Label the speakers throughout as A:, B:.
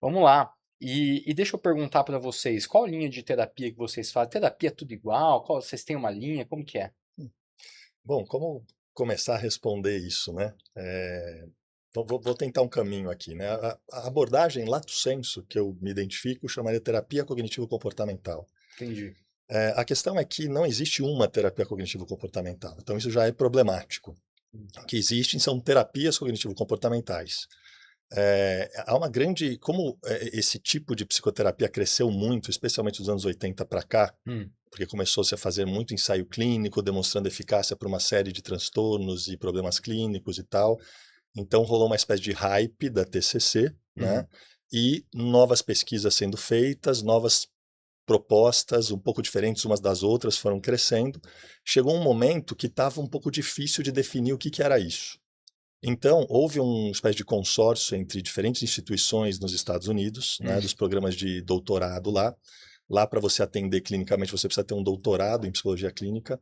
A: Vamos lá. E deixa eu perguntar para vocês, qual linha de terapia que vocês fazem? Terapia é tudo igual? Vocês têm uma linha? Como que é?
B: Bom, como começar a responder isso, né? Então, vou tentar um caminho aqui, né? A abordagem lato sensu que eu me identifico chamaria terapia cognitivo-comportamental.
A: Entendi.
B: A questão é que não existe uma terapia cognitivo-comportamental, então isso já é problemático. O que existem são terapias cognitivo-comportamentais. Há uma grande. Como esse tipo de psicoterapia cresceu muito, especialmente dos anos 80 para cá,
A: Hum,
B: porque começou-se a fazer muito ensaio clínico, demonstrando eficácia para uma série de transtornos e problemas clínicos e tal. Então rolou uma espécie de hype da TCC, né?
A: uhum.
B: E novas pesquisas sendo feitas, novas propostas um pouco diferentes umas das outras foram crescendo. Chegou um momento que estava um pouco difícil de definir o que, que era isso. Então, houve uma espécie de consórcio entre diferentes instituições nos Estados Unidos, né, dos programas de doutorado lá. Lá, para você atender clinicamente, você precisa ter um doutorado em psicologia clínica.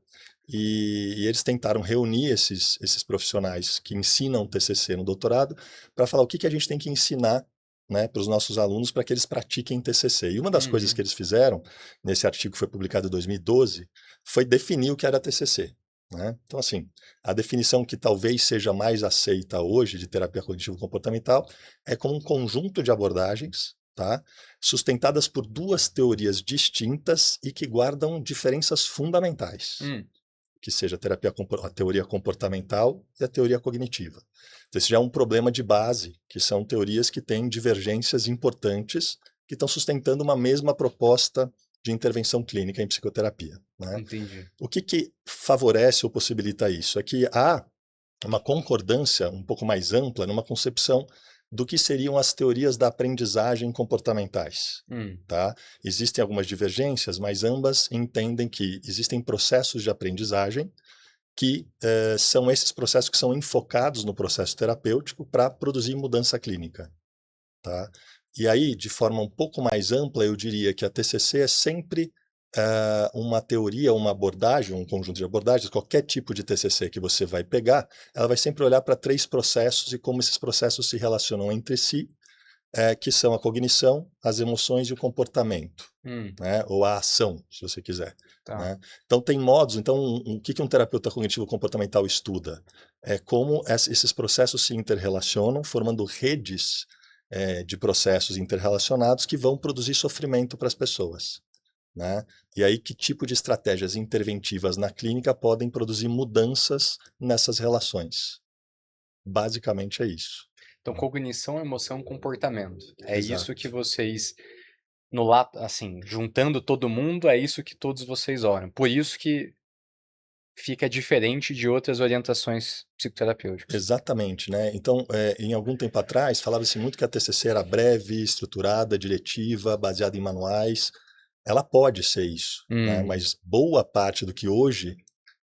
B: E eles tentaram reunir esses profissionais que ensinam TCC no doutorado para falar o que, que a gente tem que ensinar, né, para os nossos alunos para que eles pratiquem TCC. E uma das coisas que
A: Uhum.
B: eles fizeram, nesse artigo que foi publicado em 2012, foi definir o que era TCC. Né? Então, assim, a definição que talvez seja mais aceita hoje de terapia cognitivo-comportamental é como um conjunto de abordagens, tá? Sustentadas por duas teorias distintas e que guardam diferenças fundamentais,
A: Hum.
B: que seja a teoria comportamental e a teoria cognitiva. Então, esse já é um problema de base, que são teorias que têm divergências importantes que estão sustentando uma mesma proposta de intervenção clínica em psicoterapia. Né?
A: Entendi.
B: O que, que favorece ou possibilita isso? É que há uma concordância um pouco mais ampla numa concepção do que seriam as teorias da aprendizagem comportamentais.
A: Hum.
B: Tá? Existem algumas divergências, mas ambas entendem que existem processos de aprendizagem que são esses processos que são enfocados no processo terapêutico para produzir mudança clínica. Tá? E aí, de forma um pouco mais ampla, eu diria que a TCC é sempre uma teoria, uma abordagem, um conjunto de abordagens, qualquer tipo de TCC que você vai pegar, ela vai sempre olhar para três processos e como esses processos se relacionam entre si, que são a cognição, as emoções e o comportamento,
A: Hum.
B: né? Ou a ação, se você quiser.
A: Tá.
B: Né? Então, tem modos. Então, o que um terapeuta cognitivo-comportamental estuda? É como esses processos se interrelacionam, formando redes de processos interrelacionados que vão produzir sofrimento para as pessoas. Né? E aí, que tipo de estratégias interventivas na clínica podem produzir mudanças nessas relações? Basicamente é isso.
A: Então, cognição, emoção, comportamento. É isso que
B: Exato.
A: vocês, no lá, assim, juntando todo mundo, é isso que todos vocês olham. Por isso que fica diferente de outras orientações psicoterapêuticas.
B: Exatamente, né? Então, em algum tempo atrás, falava-se muito que a TCC era breve, estruturada, diretiva, baseada em manuais. Ela pode ser isso, né?
A: Hum.
B: Mas boa parte do que hoje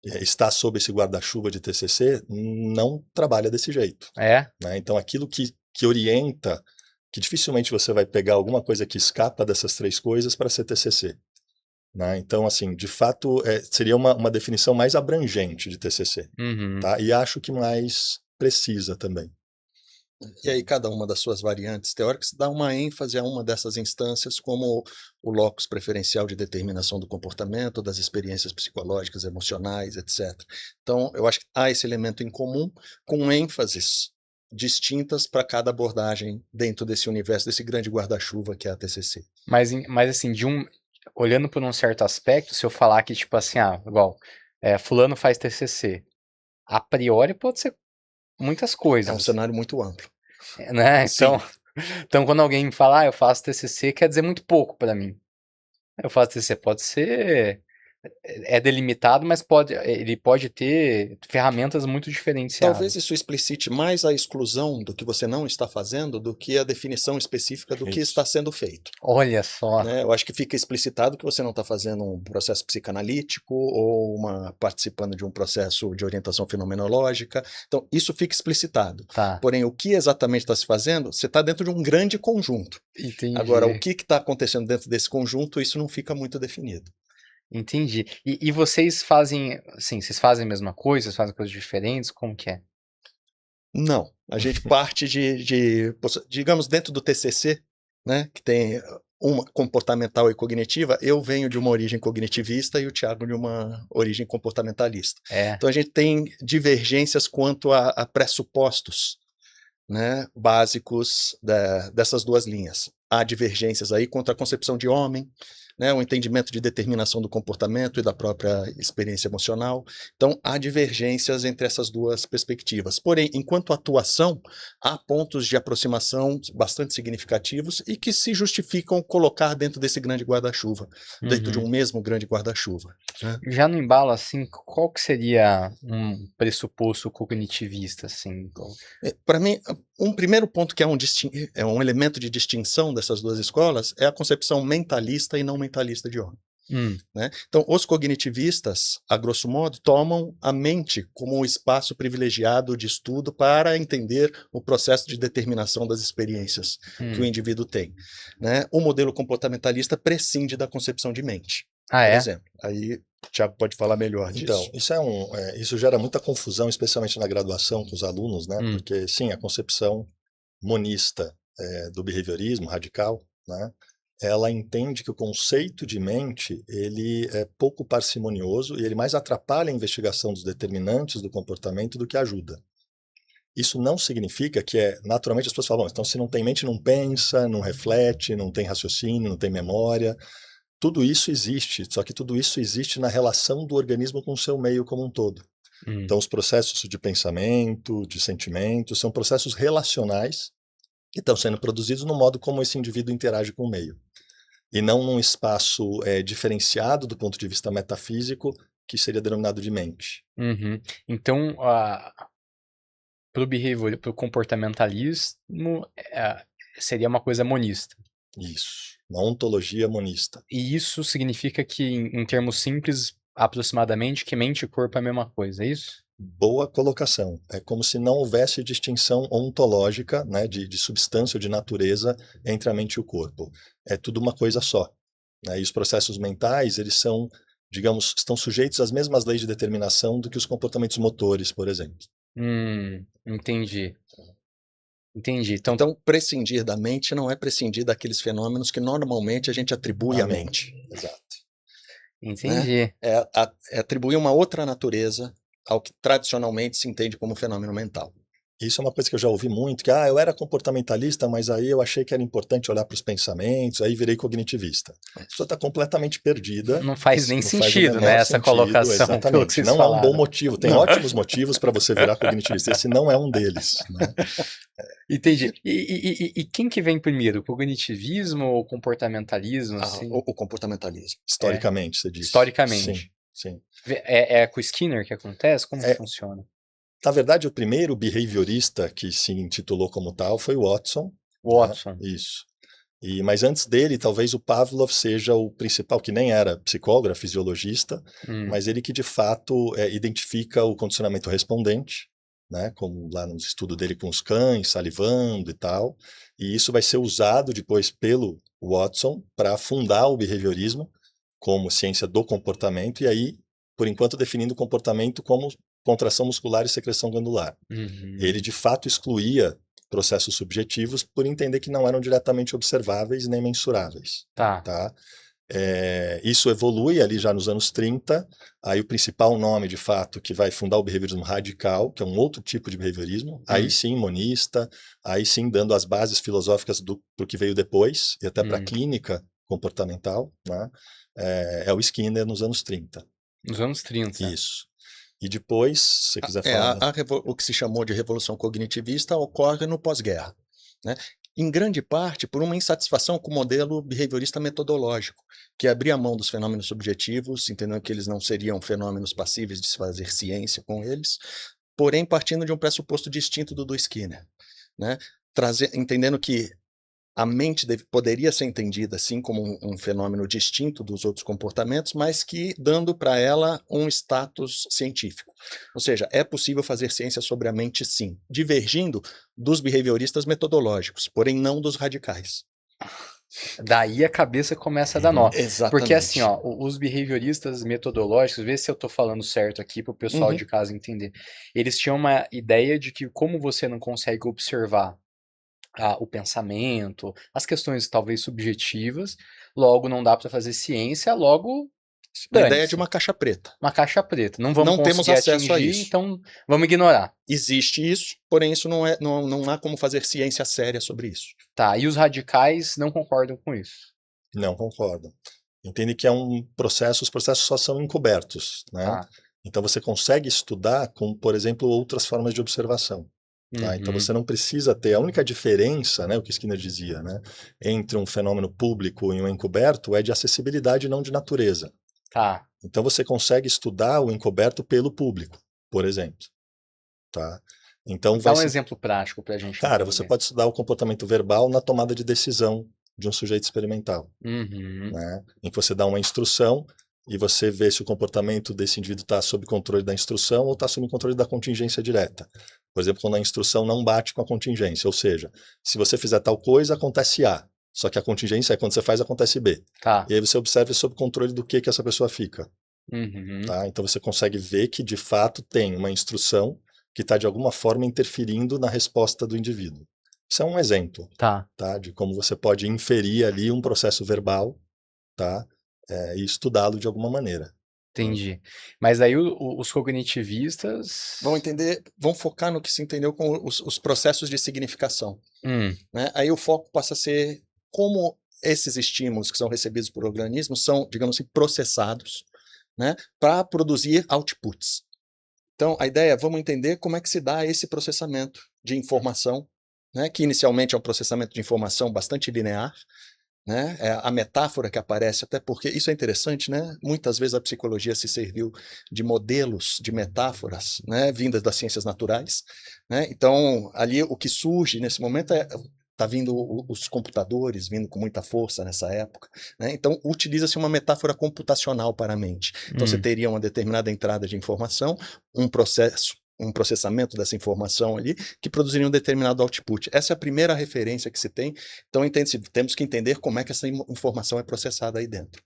B: está sob esse guarda-chuva de TCC não trabalha desse jeito,
A: É?
B: né? Então, aquilo que orienta, que dificilmente você vai pegar alguma coisa que escapa dessas três coisas para ser TCC. Né? Então, assim, de fato, seria uma definição mais abrangente de TCC,
A: Uhum.
B: tá? E acho que mais precisa também.
C: E aí cada uma das suas variantes teóricas dá uma ênfase a uma dessas instâncias como o locus preferencial de determinação do comportamento, das experiências psicológicas, emocionais, etc. Então, eu acho que há esse elemento em comum com ênfases distintas para cada abordagem dentro desse universo, desse grande guarda-chuva que é a TCC.
A: Mas assim, olhando por um certo aspecto, se eu falar que, tipo assim, igual, fulano faz TCC, a priori pode ser muitas
C: É um
A: coisas,
C: cenário muito amplo.
A: né? Então,
C: Sim,
A: então quando alguém me fala, eu faço TCC, quer dizer muito pouco pra mim. Eu faço TCC, pode ser, é delimitado, mas ele pode ter ferramentas muito
C: talvez
A: diferenciadas.
C: isso explicite mais a exclusão do que você não está fazendo do que a definição específica do que
B: Isso.
C: está sendo feito.
A: Olha só,
C: Né? Eu acho que fica explicitado que você não está fazendo um processo psicanalítico ou participando de um processo de orientação fenomenológica. Então, isso fica explicitado.
A: tá,
C: Porém, o que exatamente está se fazendo, você está dentro de um grande conjunto. Agora, o
A: entendi,
C: que está acontecendo dentro desse conjunto, isso não fica muito definido.
A: entendi. E vocês fazem, assim, vocês fazem a mesma coisa, vocês fazem coisas diferentes, como que é?
C: Não. A gente parte digamos, dentro do TCC, né, que tem uma comportamental e cognitiva. Eu venho de uma origem cognitivista e o Thiago de uma origem comportamentalista.
A: É.
C: Então a gente tem divergências quanto a pressupostos, né, básicos dessas duas linhas. Há divergências aí quanto à concepção de homem, né, o entendimento de determinação do comportamento e da própria experiência emocional. Então, há divergências entre essas duas perspectivas. Porém, enquanto atuação, há pontos de aproximação bastante significativos e que se justificam colocar dentro desse grande guarda-chuva, dentro de um mesmo grande guarda-chuva, né?
A: Já no embalo, assim, qual que seria um pressuposto cognitivista, assim?
C: Para mim, um primeiro ponto que é um elemento de distinção dessas duas escolas é a concepção mentalista e não mentalista de homem, né? Então, os cognitivistas, a grosso modo, tomam a mente como um espaço privilegiado de estudo para entender o processo de determinação das experiências que o indivíduo tem, né? O modelo comportamentalista prescinde da concepção de mente,
A: Ah,
C: por
A: é?
C: exemplo. Aí o Thiago pode falar melhor disso.
B: Então, isso gera muita confusão, especialmente na graduação com os alunos, né? Porque, sim, a concepção monista do behaviorismo radical, né? Ela entende que o conceito de mente ele é pouco parcimonioso e ele mais atrapalha a investigação dos determinantes do comportamento do que ajuda. Isso não significa que naturalmente as pessoas falam, então se não tem mente não pensa, não reflete, não tem raciocínio, não tem memória. Tudo isso existe, só que tudo isso existe na relação do organismo com o seu meio como um todo. Então os processos de pensamento, de sentimento, são processos relacionais que estão sendo produzidos no modo como esse indivíduo interage com o meio. E não num espaço diferenciado do ponto de vista metafísico, que seria denominado de mente.
A: Então, para o comportamentalismo, seria uma coisa monista.
B: Isso, uma ontologia monista.
A: E isso significa que, em termos simples, aproximadamente, que mente e corpo é a mesma coisa, é isso?
B: Boa colocação. É como se não houvesse distinção ontológica, né, de substância ou de natureza entre a mente e o corpo. É tudo uma coisa só, né? E os processos mentais, eles são, digamos, estão sujeitos às mesmas leis de determinação do que os comportamentos motores, por exemplo.
A: Entendi.
C: Então, prescindir da mente não é prescindir daqueles fenômenos que normalmente a gente atribui à mente.
B: Exato.
A: Entendi.
C: Né? É atribuir uma outra natureza ao que tradicionalmente se entende como fenômeno mental.
B: Isso é uma coisa que eu já ouvi muito, que eu era comportamentalista, mas aí eu achei que era importante olhar para os pensamentos, aí virei cognitivista. A pessoa está completamente perdida.
A: Não faz nem sentido,
B: né,
A: essa colocação.
B: Exatamente.
A: Pelo que vocês
B: não
A: falaram.
B: É um bom motivo. Tem ótimos motivos para você virar cognitivista. Esse não é um deles. Né?
A: Entendi. E quem que vem primeiro? O cognitivismo ou o comportamentalismo? Assim?
C: O comportamentalismo.
B: Historicamente, você disse.
A: Historicamente.
B: Sim.
A: É com o Skinner que acontece? Como que funciona?
B: Na verdade, o primeiro behaviorista que se intitulou como tal foi o Watson.
A: Watson.
B: Né? Isso. Mas antes dele, talvez o Pavlov seja o principal, que nem era psicólogo, era fisiologista, mas ele que de fato identifica o condicionamento respondente, né, como lá no estudo dele com os cães, salivando e tal, e isso vai ser usado depois pelo Watson para fundar o behaviorismo como ciência do comportamento, e aí, por enquanto, definindo o comportamento como contração muscular e secreção glandular. Ele de fato excluía processos subjetivos por entender que não eram diretamente observáveis nem mensuráveis. Tá? Isso evolui ali já nos anos 30, aí o principal nome de fato que vai fundar o behaviorismo radical, que é um outro tipo de behaviorismo, aí sim monista, aí sim dando as bases filosóficas para o que veio depois, e até para a clínica comportamental, né? É o Skinner nos anos 30.
A: Nos anos 30.
B: Isso. E depois, se você quiser falar...
C: O que se chamou de revolução cognitivista ocorre no pós-guerra, né? Em grande parte por uma insatisfação com o modelo behaviorista metodológico, que abria mão dos fenômenos subjetivos, entendendo que eles não seriam fenômenos passíveis de se fazer ciência com eles, porém partindo de um pressuposto distinto do Skinner, né? Entendendo que a mente poderia ser entendida assim como um fenômeno distinto dos outros comportamentos, mas que dando para ela um status científico. Ou seja, é possível fazer ciência sobre a mente sim, divergindo dos behavioristas metodológicos, porém não dos radicais.
A: Daí a cabeça começa a dar nó.
C: Exatamente.
A: Porque assim, os behavioristas metodológicos, vê se eu tô falando certo aqui para o pessoal de casa entender. Eles tinham uma ideia de que como você não consegue observar o pensamento, as questões talvez subjetivas, logo não dá para fazer ciência, logo
C: A ideia é de
A: dane-se.
C: uma caixa preta.
A: Uma caixa preta. Não vamos
C: Não temos
A: conseguir
C: acesso a
A: atingir,
C: isso.
A: então vamos ignorar.
C: Existe isso, porém isso não há como fazer ciência séria sobre isso.
A: Tá, e os radicais não concordam com isso.
B: Não concordo. Entende que os processos só são encobertos, né?
A: Tá.
B: Então você consegue estudar com, por exemplo, outras formas de observação. Tá? Então
A: Uhum.
B: você não precisa ter, a única diferença, né, o que Skinner dizia, né, entre um fenômeno público e um encoberto é de acessibilidade, não de natureza.
A: Tá.
B: Então você consegue estudar o encoberto pelo público, por exemplo. Tá? Então
A: Dá
B: vai
A: um
B: se...
A: exemplo prático pra gente
B: Cara,
A: entender.
B: você pode estudar o comportamento verbal na tomada de decisão de um sujeito experimental.
A: Uhum.
B: Né? Em que você dá uma instrução e você vê se o comportamento desse indivíduo está sob controle da instrução ou está sob controle da contingência direta. Por exemplo, quando a instrução não bate com a contingência, ou seja, se você fizer tal coisa, acontece A, só que a contingência é quando você faz, acontece B.
A: Tá.
B: E aí você observa sob controle do que essa pessoa fica.
A: Uhum.
B: Tá? Então você consegue ver que, de fato, tem uma instrução que está, de alguma forma, interferindo na resposta do indivíduo. Isso é um exemplo,
A: Tá.
B: tá? De como você pode inferir ali um processo verbal, tá? E estudá-lo de alguma maneira.
A: Entendi. Mas aí os cognitivistas...
C: Vão focar no que se entendeu com os processos de significação.
A: Hum.
C: Né? Aí o foco passa a ser como esses estímulos que são recebidos por organismos são, digamos assim, processados, né, para produzir outputs. Então, a ideia é, vamos entender como é que se dá esse processamento de informação, né, que inicialmente é um processamento de informação bastante linear, né, é a metáfora que aparece, até porque isso é interessante, né, muitas vezes a psicologia se serviu de modelos, de metáforas, né, vindas das ciências naturais, né, então ali o que surge nesse momento está vindo os computadores, vindo com muita força nessa época, né, então utiliza-se uma metáfora computacional para a mente. Então você teria uma determinada entrada de informação, um processamento dessa informação ali, que produziria um determinado output. Essa é a primeira referência que se tem. Então, temos que entender como é que essa informação é processada aí dentro.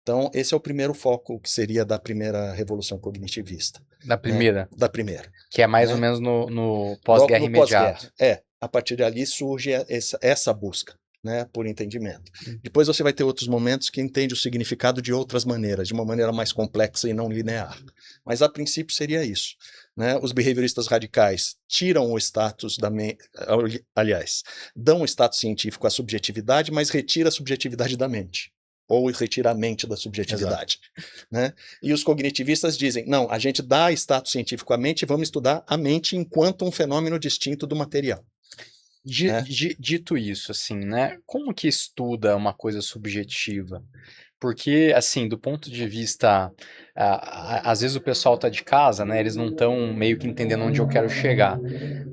C: Então, esse é o primeiro foco que seria da primeira revolução cognitivista.
A: Da primeira?
C: Né? Da primeira.
A: Que é mais ou menos no pós-guerra imediato.
C: A partir dali surge essa busca, né, por entendimento. Depois você vai ter outros momentos que entende o significado de outras maneiras, de uma maneira mais complexa e não linear. Mas a princípio seria isso. Né? Os behavioristas radicais tiram o status da mente, aliás, dão o status científico à subjetividade, mas retira a subjetividade da mente. Ou retira a mente da subjetividade. Né? E os cognitivistas dizem, não, a gente dá status científico à mente e vamos estudar a mente enquanto um fenômeno distinto do material.
A: Dito isso, assim, né? Como que estuda uma coisa subjetiva? Porque, assim, do ponto de vista... às vezes o pessoal tá de casa, né? Eles não estão meio que entendendo onde eu quero chegar.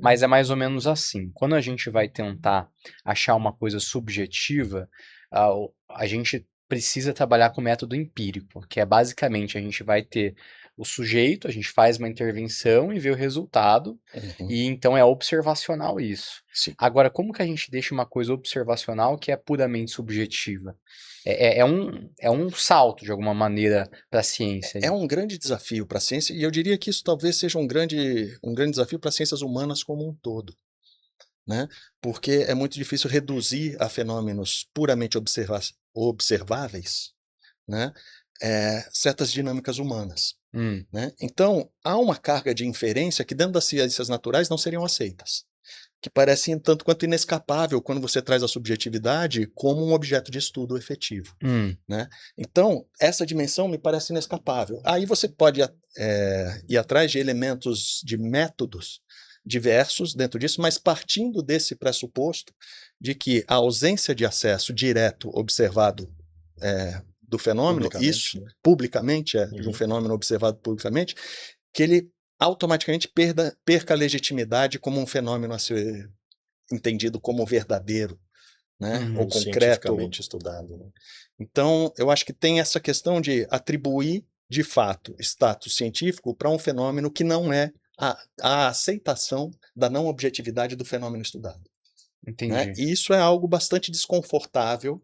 A: Mas é mais ou menos assim. Quando a gente vai tentar achar uma coisa subjetiva, a gente precisa trabalhar com o método empírico, que é basicamente a gente vai ter o sujeito, a gente faz uma intervenção e vê o resultado, e então é observacional isso.
C: Sim.
A: Agora, como que a gente deixa uma coisa observacional que é puramente subjetiva? É um salto, de alguma maneira, para a ciência.
C: É um grande desafio para a ciência, e eu diria que isso talvez seja um grande desafio para as ciências humanas como um todo. Né? Porque é muito difícil reduzir a fenômenos puramente observáveis, né, certas dinâmicas humanas. Né? Então, há uma carga de inferência que dentro das ciências naturais não seriam aceitas, que parece tanto quanto inescapável quando você traz a subjetividade como um objeto de estudo efetivo. Né? Então, essa dimensão me parece inescapável. Aí você pode ir atrás de elementos, de métodos diversos dentro disso, mas partindo desse pressuposto de que a ausência de acesso direto observado do fenômeno, publicamente, de um fenômeno observado publicamente, que ele automaticamente perca a legitimidade como um fenômeno a ser entendido como verdadeiro, né, ou concreto.
B: Cientificamente estudado. Né?
C: Então, eu acho que tem essa questão de atribuir, de fato, status científico para um fenômeno que não é a aceitação da não objetividade do fenômeno estudado.
A: Entendi.
C: Né? E isso é algo bastante desconfortável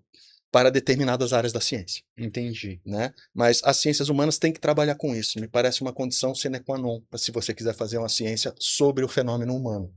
C: para determinadas áreas da ciência.
A: Entendi.
C: Né? Mas as ciências humanas têm que trabalhar com isso. Me parece uma condição sine qua non, se você quiser fazer uma ciência sobre o fenômeno humano.